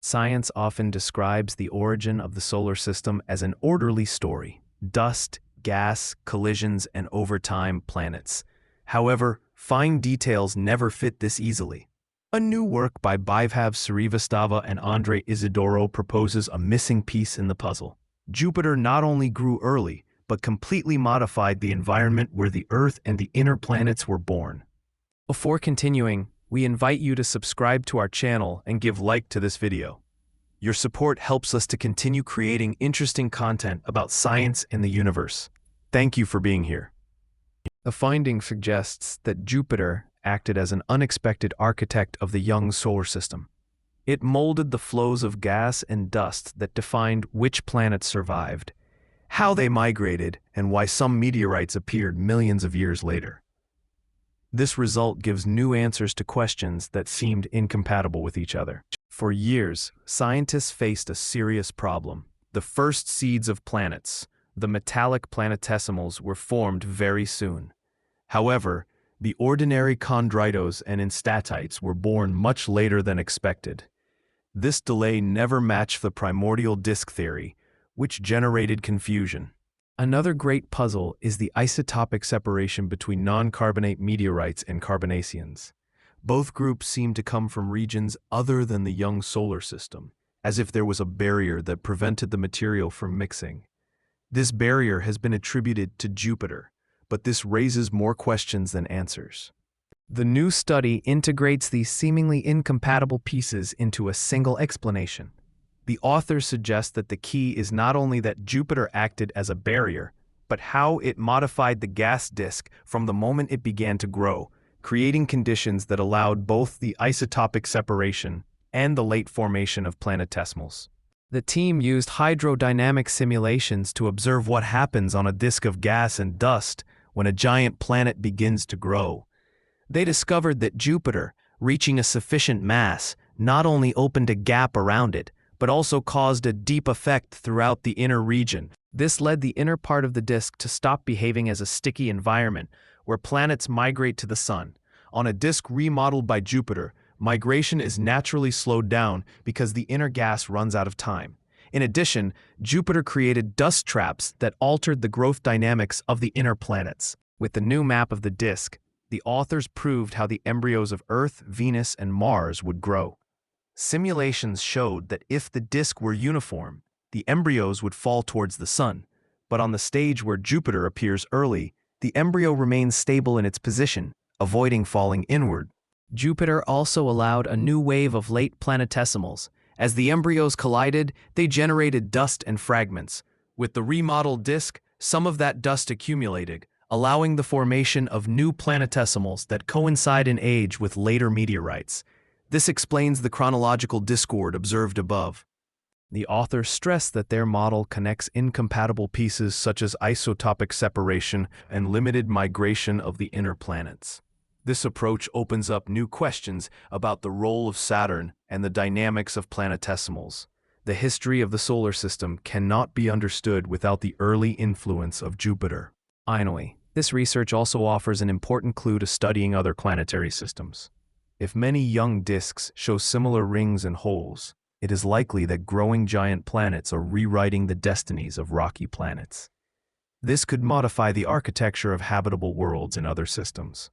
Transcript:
Science often describes the origin of the solar system as an orderly story: dust, gas, collisions, and over time, planets. However, fine details never fit this easily. A new work by Vaibhav Srivastava and Andre Isidoro proposes a missing piece in the puzzle. Jupiter not only grew early, but completely modified the environment where the Earth and the inner planets were born. Before continuing, we invite you to subscribe to our channel and give like to this video. Your support helps us to continue creating interesting content about science and the universe. Thank you for being here. The finding suggests that Jupiter acted as an unexpected architect of the young solar system. It molded the flows of gas and dust that defined which planets survived, how they migrated, and why some meteorites appeared millions of years later. This result gives new answers to questions that seemed incompatible with each other. For years, scientists faced a serious problem. The first seeds of planets, the metallic planetesimals, were formed very soon. However, the ordinary chondritos and instatites were born much later than expected. This delay never matched the primordial disk theory, which generated confusion. Another great puzzle is the isotopic separation between non-carbonate meteorites and carbonaceans. Both groups seem to come from regions other than the young solar system, as if there was a barrier that prevented the material from mixing. This barrier has been attributed to Jupiter, but this raises more questions than answers. The new study integrates these seemingly incompatible pieces into a single explanation. The authors suggest that the key is not only that Jupiter acted as a barrier, but how it modified the gas disk from the moment it began to grow, creating conditions that allowed both the isotopic separation and the late formation of planetesimals. The team used hydrodynamic simulations to observe what happens on a disk of gas and dust when a giant planet begins to grow. They discovered that Jupiter, reaching a sufficient mass, not only opened a gap around it, but also caused a deep effect throughout the inner region. This led the inner part of the disk to stop behaving as a sticky environment where planets migrate to the sun. On a disk remodeled by Jupiter, migration is naturally slowed down because the inner gas runs out of time. In addition, Jupiter created dust traps that altered the growth dynamics of the inner planets. With the new map of the disk, the authors proved how the embryos of Earth, Venus, and Mars would grow. Simulations showed that if the disk were uniform, the embryos would fall towards the sun, but on the stage where Jupiter appears early, the embryo remains stable in its position, avoiding falling inward. Jupiter also allowed a new wave of late planetesimals. As the embryos collided, they generated dust and fragments. With the remodeled disk, some of that dust accumulated, allowing the formation of new planetesimals that coincide in age with later meteorites. This explains the chronological discord observed above. The authors stress that their model connects incompatible pieces such as isotopic separation and limited migration of the inner planets. This approach opens up new questions about the role of Saturn and the dynamics of planetesimals. The history of the solar system cannot be understood without the early influence of Jupiter. Finally, this research also offers an important clue to studying other planetary systems. If many young disks show similar rings and holes, it is likely that growing giant planets are rewriting the destinies of rocky planets. This could modify the architecture of habitable worlds in other systems.